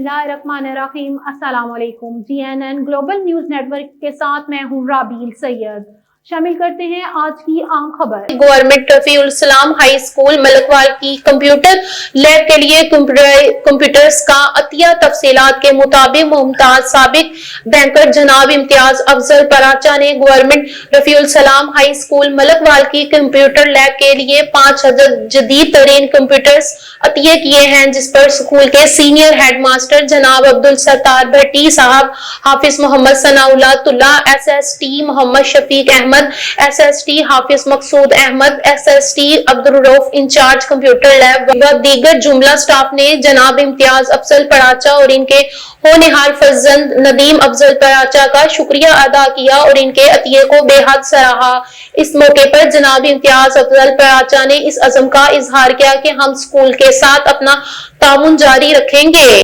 बिस्मिल्लाहिर्रहमानिर्रहीम। अस्सलाम वालेकुम। GNN ग्लोबल न्यूज नेटवर्क के साथ मैं हूँ राबील सैयद। शामिल करते हैं आज की आम खबर। गवर्नमेंट रफीउल सलाम हाई स्कूल मलकवाल की कंप्यूटर लैब के लिए कंप्यूटर्स का अतिया तफसीलात के मुताबिक मुमताज साबिक बैंकर जनाब इम्तियाज अफजल पराचा ने गवर्नमेंट रफीउल सलाम हाई स्कूल मलकवाल की कंप्यूटर लैब के लिए 5000 जदीद तरीन कंप्यूटर्स अतिया किए हैं, जिस पर स्कूल के सीनियर हेडमास्टर जनाब अब्दुल सत्तार भट्टी साहब, Hafiz Mohammad Sanaullah, SST Mohammad Shafiq Ahmed, SST Hafiz Maqsood Ahmed, SST Abdul Rauf incharge computer lab व दीगर जुमला स्टाफ ने जनाब इम्तियाज अफजल पराचा और इनके होनहार फर्जंद नदीम अफजल पराचा का शुक्रिया अदा किया और इनके अतिये को बेहद सराहा। इस मौके पर जनाब इम्तियाज अफजल पराचा ने इस अज़म का इजहार किया कि हम स्कूल के साथ अपना ताउन जारी रखेंगे।